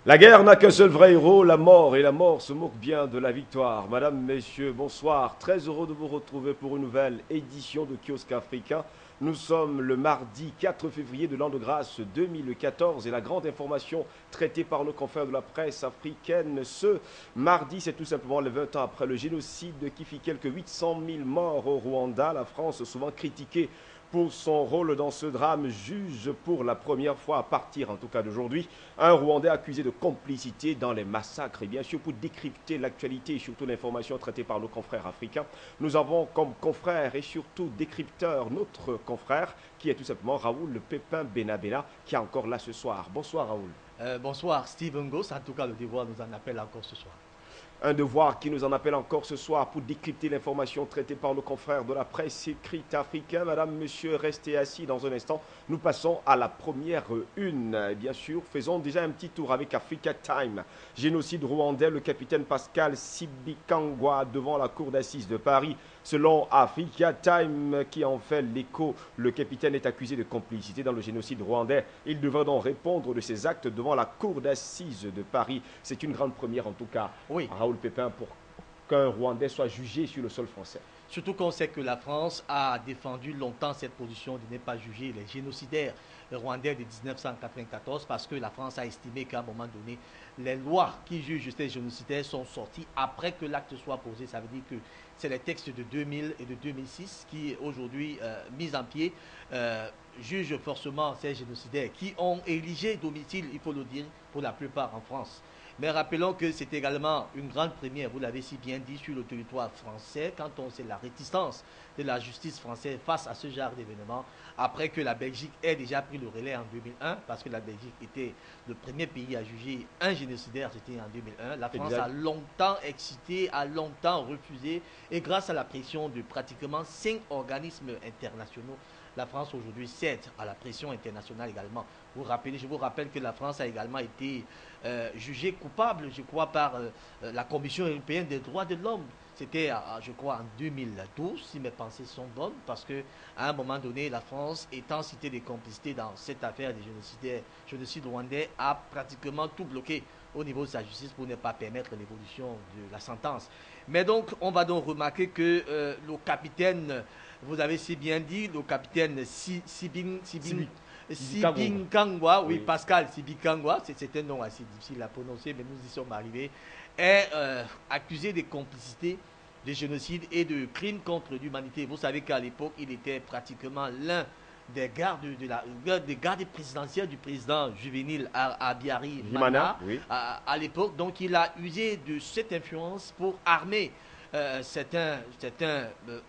La guerre n'a qu'un seul vrai héros, la mort, et la mort se moque bien de la victoire. Madame, messieurs, bonsoir. Très heureux de vous retrouver pour une nouvelle édition de Kiosque Africain. Nous sommes le mardi 4 février de l'an de grâce 2014 et la grande information traitée par nos confrères de la presse africaine ce mardi, c'est tout simplement les 20 ans après le génocide qui fit quelques 800 000 morts au Rwanda. La France, souvent critiquée pour son rôle dans ce drame, juge pour la première fois à partir en tout cas d'aujourd'hui un Rwandais accusé de complicité dans les massacres. Et bien sûr, pour décrypter l'actualité et surtout l'information traitée par nos confrères africains, nous avons comme confrère et surtout décrypteur notre confrère qui est tout simplement Raoul Pépin Benabena qui est encore là ce soir. Bonsoir Raoul. Bonsoir Steven Goss, en tout cas le devoir nous en appelle encore ce soir. Un devoir qui nous en appelle encore ce soir pour décrypter l'information traitée par nos confrères de la presse écrite africaine. Madame, monsieur, restez assis dans un instant. Nous passons à la première une. Bien sûr, faisons déjà un petit tour avec Africa Time. Génocide rwandais, le capitaine Pascal Sibikangwa devant la cour d'assises de Paris. Selon Africa Time, qui en fait l'écho, le capitaine est accusé de complicité dans le génocide rwandais. Il devrait donc répondre de ses actes devant la cour d'assises de Paris. C'est une grande première en tout cas. Oui, Raoul Pépin pour qu'un Rwandais soit jugé sur le sol français. surtout qu'on sait que la France a défendu longtemps cette position de ne pas juger les génocidaires rwandais de 1994 parce que la France a estimé qu'à un moment donné, les lois qui jugent ces génocidaires sont sorties après que l'acte soit posé. Ça veut dire que c'est les textes de 2000 et de 2006 qui, aujourd'hui, mis en pied, jugent forcément ces génocidaires qui ont érigé domicile, il faut le dire, pour la plupart en France. Mais rappelons que c'est également une grande première, vous l'avez si bien dit, sur le territoire français, quand on sait la réticence de la justice française face à ce genre d'événement, après que la Belgique ait déjà pris le relais en 2001, parce que la Belgique était le premier pays à juger un génocidaire, c'était en 2001. La France Exact. a longtemps excité, a longtemps refusé, et grâce à la pression de pratiquement 5 organismes internationaux, la France aujourd'hui cède à la pression internationale également. Je vous rappelle que la France a également été jugée coupable, je crois, par la Commission européenne des droits de l'homme. C'était, je crois, en 2012, si mes pensées sont bonnes, parce que à un moment donné, la France, étant citée des complicités dans cette affaire des génocide rwandais, a pratiquement tout bloqué au niveau de sa justice pour ne pas permettre l'évolution de la sentence. Mais donc, on va donc remarquer que le capitaine, vous avez si bien dit, le capitaine Sibikangwa, oui, Oui. Pascal Sibikangwa, c'est un nom assez difficile à prononcer, mais nous y sommes arrivés, est accusé de complicité, de génocide et de crimes contre l'humanité. Vous savez qu'à l'époque, il était pratiquement l'un des gardes présidentiels du président juvénile Abiari Jimana, Mana oui. à l'époque. Donc, il a usé de cette influence pour armer certains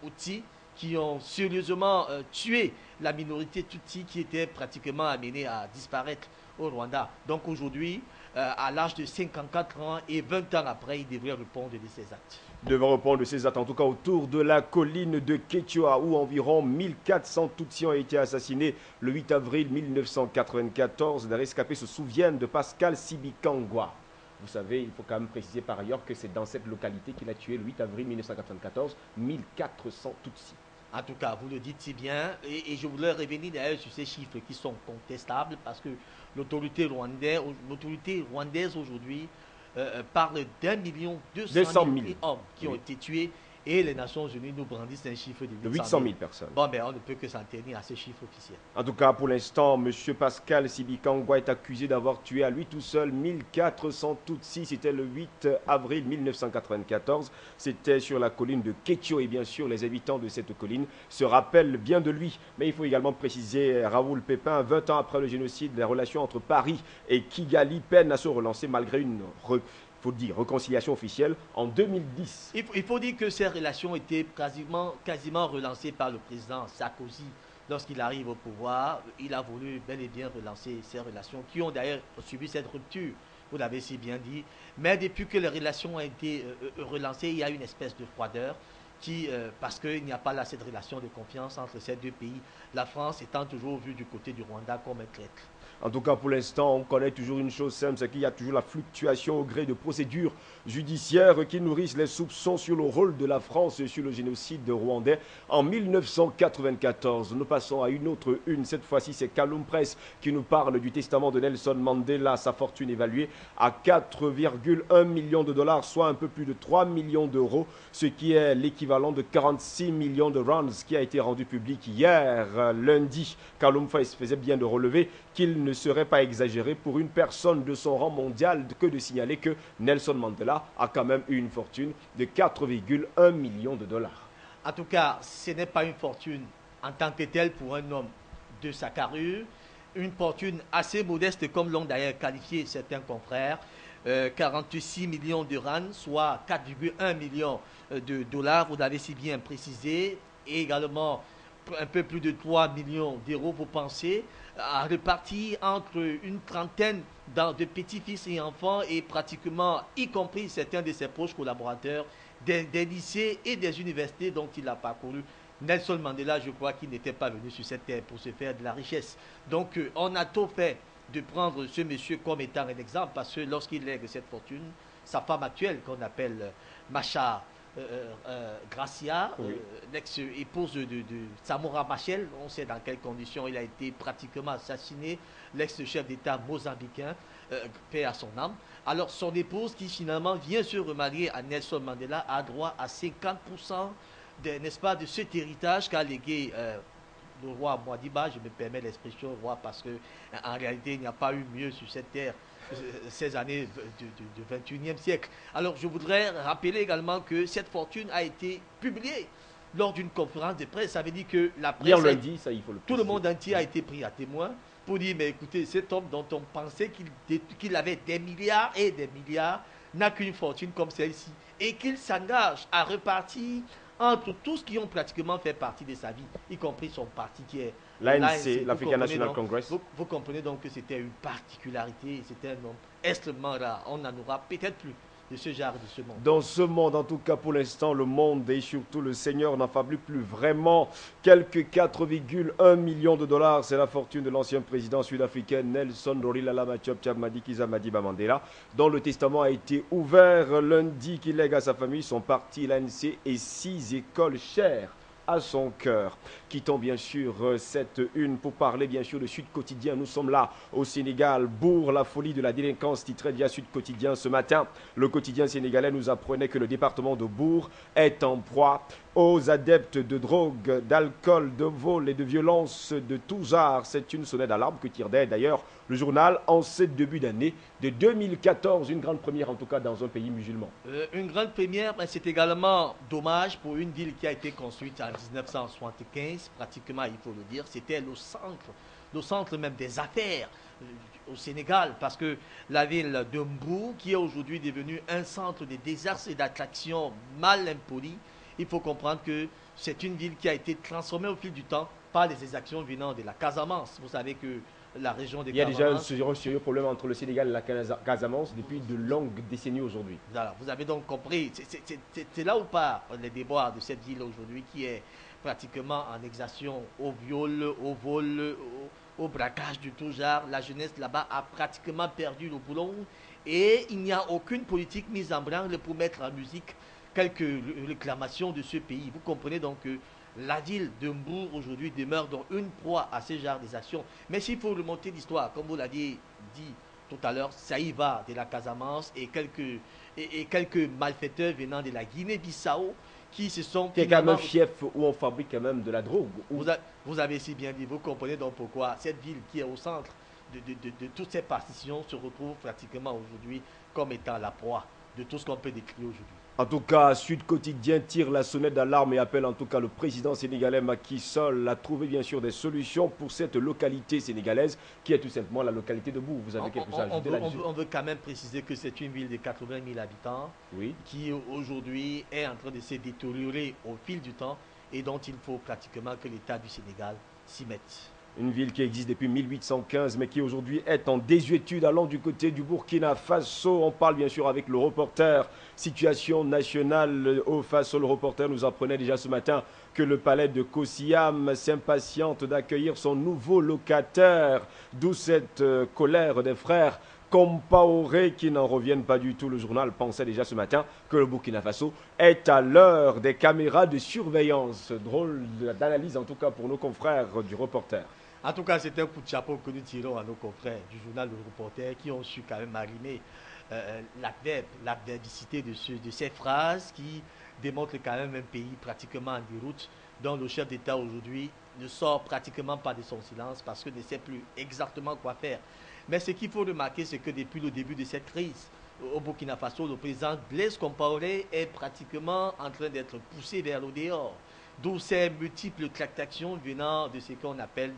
outils qui ont sérieusement tué la minorité Tutsi qui était pratiquement amenée à disparaître au Rwanda. Donc aujourd'hui, à l'âge de 54 ans et 20 ans après, il devrait répondre de ses actes. Devant répondre de ses attentes, en tout cas autour de la colline de Quechua, où environ 1400 Tutsis ont été assassinés le 8 avril 1994. Les rescapés se souviennent de Pascal Sibikangwa. Vous savez, il faut quand même préciser par ailleurs que c'est dans cette localité qu'il a tué le 8 avril 1994 1400 Tutsis. En tout cas, vous le dites si bien, et je voulais revenir d'ailleurs sur ces chiffres qui sont contestables parce que l'autorité rwandaise aujourd'hui parle d'un million deux cent 200 mille 000. hommes qui ont Oui. été tués et les Nations Unies nous brandissent un chiffre de De 800 800 000. 000 personnes. Bon, ben on ne peut que s'en tenir à ce chiffre officiel. En tout cas, pour l'instant, M. Pascal Sibikangwa est accusé d'avoir tué à lui tout seul 1400 Tutsis. C'était le 8 avril 1994. C'était sur la colline de Ketio. Et bien sûr, les habitants de cette colline se rappellent bien de lui. Mais il faut également préciser, Raoul Pépin, 20 ans après le génocide, les relations entre Paris et Kigali peinent à se relancer malgré une faut dire, réconciliation officielle en 2010. Il faut dire que ces relations étaient quasiment relancées par le président Sarkozy. Lorsqu'il arrive au pouvoir, il a voulu bel et bien relancer ces relations qui ont d'ailleurs subi cette rupture, vous l'avez si bien dit. Mais depuis que les relations ont été relancées, il y a une espèce de froideur parce qu'il n'y a pas là cette relation de confiance entre ces deux pays. La France étant toujours vue du côté du Rwanda comme un traître. En tout cas, pour l'instant, on connaît toujours une chose simple, c'est qu'il y a toujours la fluctuation au gré de procédures judiciaires qui nourrissent les soupçons sur le rôle de la France sur le génocide rwandais en 1994. Nous passons à une autre une. Cette fois-ci, c'est Kaloum Press qui nous parle du testament de Nelson Mandela, sa fortune évaluée à 4,1 millions de dollars, soit un peu plus de 3 millions d'euros, ce qui est l'équivalent de 46 millions de rands qui a été rendu public hier, lundi. Kaloum Press faisait bien de relever qu'il ne serait pas exagéré pour une personne de son rang mondial que de signaler que Nelson Mandela a quand même eu une fortune de 4,1 millions de dollars. En tout cas, ce n'est pas une fortune en tant que telle pour un homme de sa carrure, une fortune assez modeste comme l'ont d'ailleurs qualifié certains confrères, 46 millions de rands, soit 4,1 millions de dollars, vous l'avez si bien précisé, et également un peu plus de 3 millions d'euros, vous pensez, à répartir entre une trentaine de petits-fils et enfants et pratiquement, y compris certains de ses proches collaborateurs, des lycées et des universités dont il a parcouru. Nelson Mandela, je crois qu'il n'était pas venu sur cette terre pour se faire de la richesse. Donc, on a tout fait de prendre ce monsieur comme étant un exemple parce que lorsqu'il lègue cette fortune, sa femme actuelle, qu'on appelle Macha Gracia, Oui. l'ex-épouse de Samora Machel, on sait dans quelles conditions il a été pratiquement assassiné, l'ex-chef d'État mozambicain, paix à son âme. Alors son épouse qui finalement vient se remarier à Nelson Mandela a droit à 50% n'est-ce pas, de cet héritage qu'a légué le roi Mwadiba, je me permets l'expression roi parce que en réalité il n'y a pas eu mieux sur cette terre ces années du 21e siècle. Alors je voudrais rappeler également que cette fortune a été publiée lors d'une conférence de presse. Ça veut dire que la presse, Hier lundi, ça il faut le tout le préciser. monde entier a été pris à témoin pour dire, mais écoutez, cet homme dont on pensait qu'il avait des milliards et des milliards n'a qu'une fortune comme celle-ci et qu'il s'engage à repartir entre tous qui ont pratiquement fait partie de sa vie, y compris son parti qui est L'ANC, l'African National Congress. Vous comprenez donc que c'était une particularité, c'était un homme extrêmement rare. On n'en aura peut-être plus de ce genre de ce monde. Dans ce monde, en tout cas pour l'instant, le monde et surtout le Seigneur n'en faiblit plus vraiment. Quelques 4,1 millions de dollars, c'est la fortune de l'ancien président sud-africain Nelson Rolihlahla Machop Madikiza Madiba Mandela, dont le testament a été ouvert lundi, qui lègue à sa famille son parti, l'ANC et 6 écoles chères à son cœur. Quittons bien sûr cette une pour parler bien sûr de Sud Quotidien. Nous sommes là au Sénégal. Bourg, la folie de la délinquance, titrait via Sud Quotidien ce matin. Le quotidien sénégalais nous apprenait que le département de Bourg est en proie aux adeptes de drogue, d'alcool, de vol et de violence de tous arts. C'est une sonnette d'alarme que tire d'ailleurs le journal en ce début d'année de 2014. Une grande première en tout cas dans un pays musulman. Une grande première, mais c'est également dommage pour une ville qui a été construite en 1975, pratiquement il faut le dire. C'était le centre même des affaires au Sénégal, parce que la ville de Mbour, qui est aujourd'hui devenue un centre de désastres et d'attractions mal impolies, il faut comprendre que c'est une ville qui a été transformée au fil du temps par les exactions venant de la Casamance. Vous savez que la région des Casamance. Il y a déjà un sérieux problème entre le Sénégal et la Casamance depuis de longues décennies aujourd'hui. Voilà, vous avez donc compris, c'est là où part les déboires de cette ville aujourd'hui qui est pratiquement en exaction au viol, au vol, au braquage de tout genre. La jeunesse là-bas a pratiquement perdu le boulot et il n'y a aucune politique mise en branle pour mettre en musique quelques réclamations de ce pays. Vous comprenez donc que la ville de Mbour aujourd'hui demeure dans une proie à ce genre des actions. Mais s'il faut remonter l'histoire, comme vous l'avez dit tout à l'heure, ça y va de la Casamance et quelques malfaiteurs venant de la Guinée-Bissau qui se sont... C'est quand même un fief où on fabrique quand même de la drogue. Vous avez si bien dit, vous comprenez donc pourquoi cette ville qui est au centre de toutes ces partitions se retrouve pratiquement aujourd'hui comme étant la proie de tout ce qu'on peut décrire aujourd'hui. En tout cas, Sud Quotidien tire la sonnette d'alarme et appelle en tout cas le président sénégalais Macky Sall à trouver bien sûr des solutions pour cette localité sénégalaise qui est tout simplement la localité de Bourg. Vous avez quelque chose à ajouter là-dessus? On veut quand même préciser que c'est une ville de 80 000 habitants qui aujourd'hui est en train de se détériorer au fil du temps et dont il faut pratiquement que l'État du Sénégal s'y mette. Une ville qui existe depuis 1815, mais qui aujourd'hui est en désuétude allant du côté du Burkina Faso. On parle bien sûr avec le reporter. Situation nationale au Faso. Le reporter nous apprenait déjà ce matin que le palais de Kosiam s'impatiente d'accueillir son nouveau locataire. D'où cette colère des frères Compaoré qui n'en reviennent pas du tout. Le journal pensait déjà ce matin que le Burkina Faso est à l'heure des caméras de surveillance. Drôle d'analyse en tout cas pour nos confrères du reporter. En tout cas, c'est un coup de chapeau que nous tirons à nos confrères du journal Le Reporter qui ont su quand même arrimer l'adverbicité de ces phrases qui démontrent quand même un pays pratiquement en déroute, dont le chef d'État aujourd'hui ne sort pratiquement pas de son silence parce qu'il ne sait plus exactement quoi faire. Mais ce qu'il faut remarquer, c'est que depuis le début de cette crise, au Burkina Faso, le président Blaise Compaoré est pratiquement en train d'être poussé vers le dehors. D'où ces multiples tractations venant de ce qu'on appelle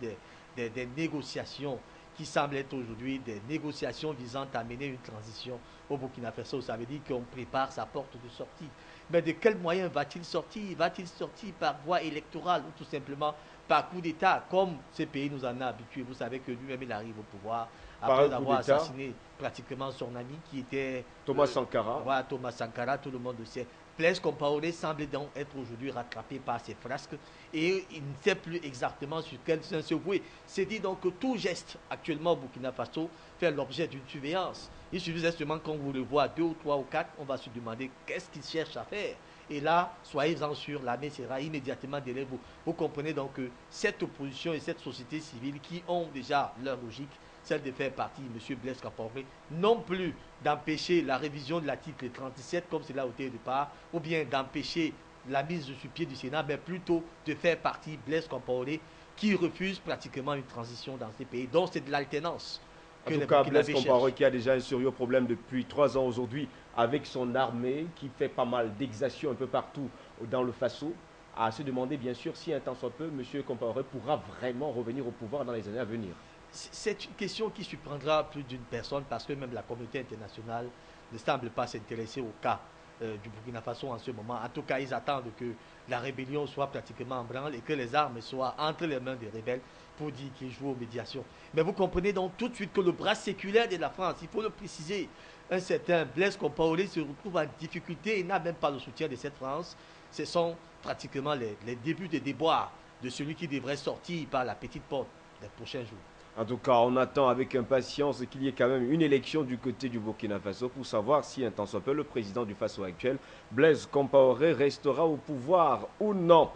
des négociations qui semblent être aujourd'hui des négociations visant à mener une transition au Burkina Faso. Ça veut dire qu'on prépare sa porte de sortie. Mais de quels moyens va-t-il sortir? Va-t-il sortir par voie électorale ou tout simplement par coup d'État, comme ce pays nous en a habitués? Vous savez que lui-même, il arrive au pouvoir après avoir assassiné pratiquement son ami qui était Thomas Sankara. Voilà, Thomas Sankara, tout le monde le sait. Blaise Compaoré semble donc être aujourd'hui rattrapé par ses frasques et il ne sait plus exactement sur quel sens se vouer. C'est dit donc que tout geste actuellement au Burkina Faso fait l'objet d'une surveillance. Il suffit seulement qu'on vous le voit 2 ou 3 ou 4, on va se demander qu'est-ce qu'il cherche à faire. Et là, soyez-en sûrs, l'armée sera immédiatement derrière vous. Vous comprenez donc que cette opposition et cette société civile qui ont déjà leur logique, celle de faire partie, M. Blaise Compaoré, non plus d'empêcher la révision de l'article 37 comme cela a été au départ, ou bien d'empêcher la mise sur pied du Sénat, mais plutôt de faire partie Blaise Compaoré qui refuse pratiquement une transition dans ces pays. Donc c'est de l'alternance. En tout cas, Blaise Compaoré qui a déjà un sérieux problème depuis 3 ans aujourd'hui avec son armée qui fait pas mal d'exactions un peu partout dans le Faso, à se demander bien sûr si un temps soit peu, M. Compaoré pourra vraiment revenir au pouvoir dans les années à venir. C'est une question qui surprendra plus d'une personne parce que même la communauté internationale ne semble pas s'intéresser au cas du Burkina Faso en ce moment. En tout cas, ils attendent que la rébellion soit pratiquement en branle et que les armes soient entre les mains des rebelles pour dire qu'ils jouent aux médiations. Mais vous comprenez donc tout de suite que le bras séculaire de la France, il faut le préciser, un certain Blaise Compaoré se retrouve en difficulté et n'a même pas le soutien de cette France. Ce sont pratiquement les débuts des déboires de celui qui devrait sortir par la petite porte des prochains jours. En tout cas, on attend avec impatience qu'il y ait quand même une élection du côté du Burkina Faso pour savoir si un temps soit peu le président du Faso actuel, Blaise Compaoré, restera au pouvoir ou non.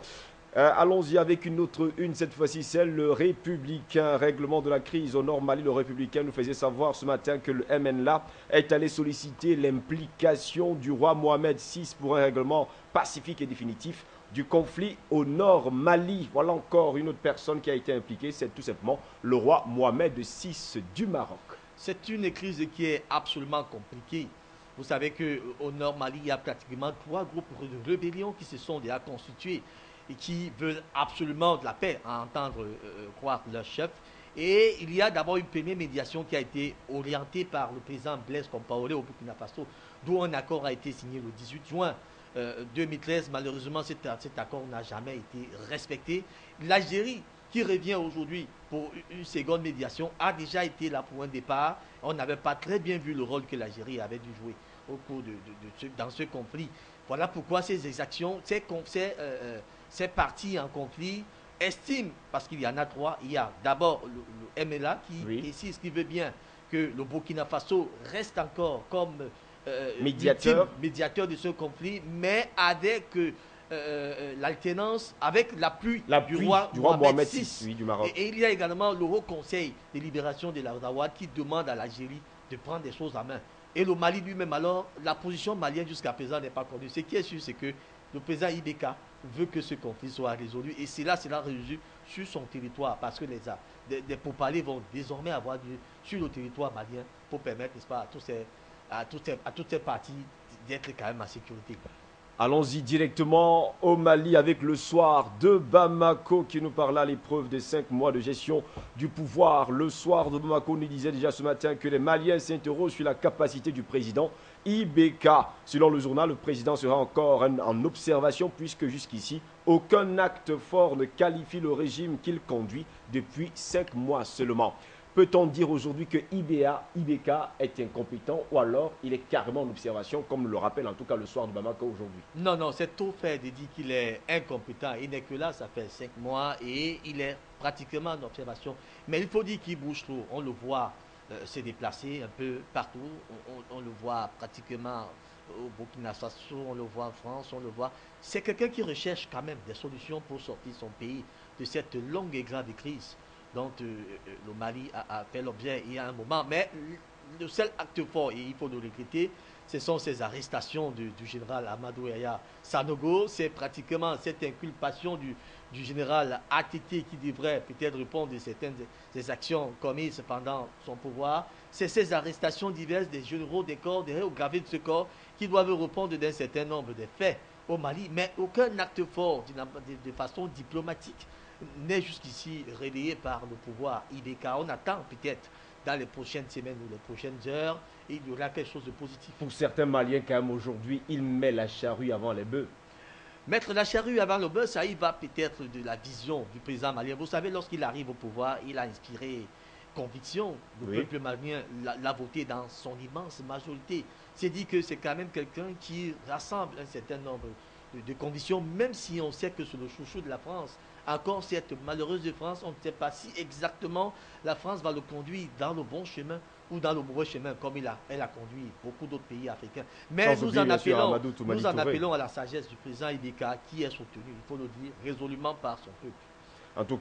Allons-y avec une autre une, cette fois-ci celle le Républicain. Règlement de la crise au Nord Mali. Le Républicain nous faisait savoir ce matin que le MNLA est allé solliciter l'implication du roi Mohamed VI pour un règlement pacifique et définitif du conflit au Nord Mali. Voilà encore une autre personne qui a été impliquée, c'est tout simplement le roi Mohamed VI du Maroc. C'est une crise qui est absolument compliquée. Vous savez qu'au Nord Mali, il y a pratiquement 3 groupes de rébellion qui se sont déjà constitués et qui veulent absolument de la paix, à entendre croire leur chef. Et il y a d'abord une première médiation qui a été orientée par le président Blaise Compaoré au Burkina Faso, d'où un accord a été signé le 18 juin 2013. Malheureusement, cet accord n'a jamais été respecté. L'Algérie, qui revient aujourd'hui pour une seconde médiation, a déjà été là pour un départ. On n'avait pas très bien vu le rôle que l'Algérie avait dû jouer au cours dans ce conflit. Voilà pourquoi ces exactions, ces partis en conflit estiment, parce qu'il y en a 3, il y a d'abord le MLA qui précise qu'il veut bien que le Burkina Faso reste encore comme médiateur de ce conflit, mais avec l'alternance, avec l'appui du roi Mohamed VI. Oui, du Maroc. Et il y a également le Haut Conseil de libération de la Zawad qui demande à l'Algérie de prendre des choses en main. Et le Mali lui-même, alors, la position malienne jusqu'à présent n'est pas connue. Ce qui est sûr, c'est que le président Ibeka veut que ce conflit soit résolu. Et cela sera résolu sur son territoire, parce que des pourparlers vont désormais avoir lieu sur le territoire malien pour permettre, n'est-ce pas, à toutes ces parties d'être quand même en sécurité. Allons-y directement au Mali avec le soir de Bamako qui nous parle à l'épreuve des 5 mois de gestion du pouvoir. Le soir de Bamako nous disait déjà ce matin que les Maliens s'interrogent sur la capacité du président IBK. Selon le journal, le président sera encore en observation puisque jusqu'ici, aucun acte fort ne qualifie le régime qu'il conduit depuis 5 mois seulement. Peut-on dire aujourd'hui que IBK est incompétent ou alors il est carrément en observation, comme le rappelle en tout cas le soir de Bamako aujourd'hui? Non, non, c'est trop fait de dire qu'il est incompétent. Il n'est que là, ça fait 5 mois et il est pratiquement en observation. Mais il faut dire qu'il bouge trop. On le voit se déplacer un peu partout. On le voit pratiquement au Burkina Faso, on le voit en France, on le voit. C'est quelqu'un qui recherche quand même des solutions pour sortir son pays de cette longue et grave crise dont le Mali a fait l'objet il y a un moment. Mais le seul acte fort, et il faut le regretter, ce sont ces arrestations du général Amadou Yaya Sanogo. C'est pratiquement cette inculpation du général ATT qui devrait peut-être répondre de certaines des actions commises pendant son pouvoir. C'est ces arrestations diverses des généraux des corps, des hauts gravés de ce corps, qui doivent répondre d'un certain nombre de faits au Mali. Mais aucun acte fort de façon diplomatique n'est jusqu'ici relayé par le pouvoir IBK. On attend peut-être dans les prochaines semaines ou les prochaines heures, il y aura quelque chose de positif. Pour certains Maliens, quand même, aujourd'hui, ils mettent la charrue avant les bœufs. Mettre la charrue avant le bœuf, ça y va peut-être de la vision du président malien. Vous savez, lorsqu'il arrive au pouvoir, il a inspiré conviction. Le Oui. peuple malien l'a voté dans son immense majorité. C'est dit que c'est quand même quelqu'un qui rassemble un certain nombre de conditions, même si on sait que c'est le chouchou de la France. Encore cette malheureuse de France, on ne sait pas si exactement la France va le conduire dans le bon chemin ou dans le mauvais chemin, comme elle a conduit beaucoup d'autres pays africains. Mais Sans oublier, bien sûr, Amadou Toumani nous en Touré. appelons à la sagesse du président Ibeka, qui est soutenu, il faut le dire, résolument par son peuple. En tout